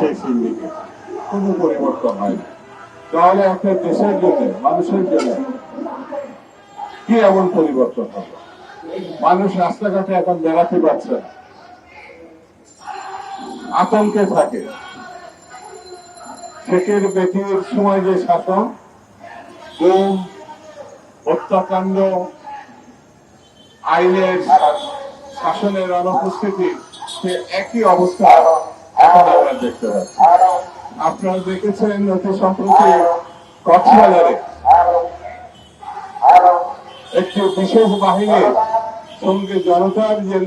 সেই সিন্ডিকেট, কোনো পরিবর্তন হয় না। তাহলে একটা দেশের জন্য, মানুষের জন্য কি এমন পরিবর্তন হবে? মানুষ রাস্তাঘাটে এখন বেড়াতে পারছে না, আতঙ্কে থাকে। শেখের বেটির সময় যে শাসন, গুম, হত্যাকাণ্ড, আইনের শাসনের অনুপস্থিতি, সে একই অবস্থা এখন আমরা দেখতে পাচ্ছি। আপনারা দেখেছেন অতি সম্প্রতি কক্সবাজারে একটি বিশেষ বাহিনীর সঙ্গে জনতার যে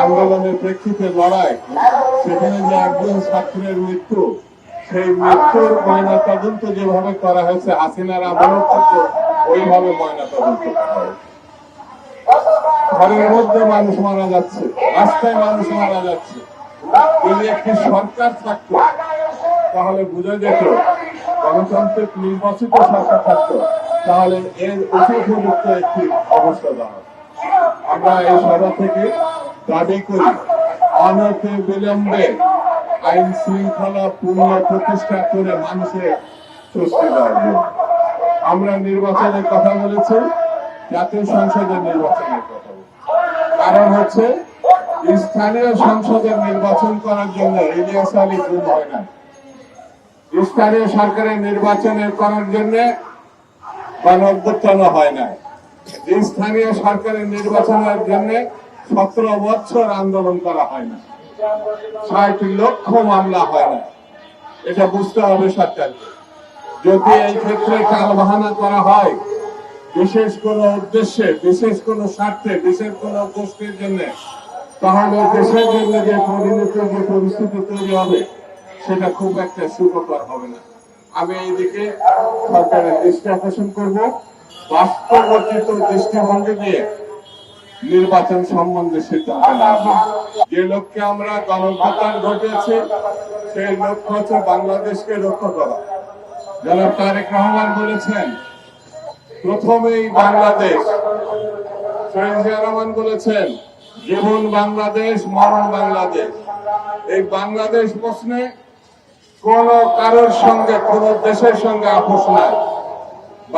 আন্দোলনের প্রেক্ষিতে লড়াই, সেখানে যে একজন ছাত্রের মৃত্যু, সেই মৃত্যুর ময়না তদন্ত যেভাবে করা হয়েছে, হাসিনার আমলের ক্ষেত্রে ওইভাবে ময়না তদন্ত করা হয়েছে। ঘরের মধ্যে মানুষ মারা যাচ্ছে, রাস্তায় মানুষ মারা যাচ্ছে। যদি একটি সরকার থাকতো তাহলে বোঝা যেত, গণতান্ত্রিক নির্বাচিত সরকার থাকতো তাহলে এর উপযুক্ত একটি অবস্থা দাঁড়াতো। আমরা এই সভা থেকে দাবি করি, অনতি বিলম্বে আইন শৃঙ্খলা পূর্ণ প্রতিষ্ঠা করে মানুষের স্বস্তি দেওয়ার জন্য। আমরা নির্বাচনের কথা বলেছি, জাতীয় সংসদের নির্বাচনের কথা বলছি। কারণ হচ্ছে স্থানীয় সংসদের নির্বাচন করার জন্য ইলিয়াস আলী গুম হয় না, স্থানীয় সরকারের নির্বাচনের করার জন্য গণ অভ্যুত্থান হয় না, স্থানীয় সরকারের নির্বাচনের জন্য 17 বছর আন্দোলন করা হয় না, 60 লক্ষ মামলা হয় না। এটা বুঝতে হবে সরকারকে। যদি এই ক্ষেত্রে টালবাহানা করা হয় বিশেষ কোন উদ্দেশ্যে, বিশেষ কোন স্বার্থে, বিশেষ কোন গোষ্ঠীর জন্য, তাহলে দেশের জন্য যে পরিণত যে পরিস্থিতি তৈরি হবে সেটা খুব একটা সুখকর হবে না। আমি এইদিকে সরকারের দৃষ্টি আকর্ষণ করব, বাস্তবচিত দৃষ্টিভঙ্গি দিয়ে নির্বাচন সম্বন্ধে সিদ্ধান্ত নেওয়া। যে লক্ষ্যে আমরা গণঅভ্যুত্থান ঘটিয়েছি সেই লক্ষ্য হচ্ছে বাংলাদেশকে রক্ষা করা। জনাব তারেক রহমান বলেছেন প্রথমেই বাংলাদেশ, শহীদ জিয়া রহমান বলেছেন জীবন বাংলাদেশ, মরণ বাংলাদেশ। এই বাংলাদেশ প্রশ্নে কোন কারোর সঙ্গে, কোন দেশের সঙ্গে আপোষ নাই।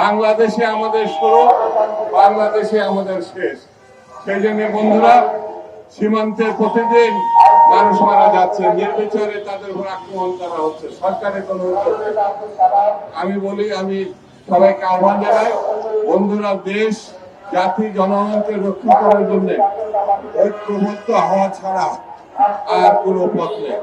বাংলাদেশে আমাদের শুরু, বাংলাদেশে আমাদের শেষ। সেই জন্য বন্ধুরা, সীমান্তে প্রতিদিন মানুষ মারা যাচ্ছে, নির্বিচারে তাদের উপর আক্রমণ করা হচ্ছে, সরকারের কোনো উদ্যোগ নেই। আমি বলি, আমি সবাইকে আহ্বান জানাই, বন্ধুরা, দেশ জাতি জনগণকে রক্ষা করার জন্য ঐক্যবদ্ধ হওয়া ছাড়া আর কোনো পথ নেই।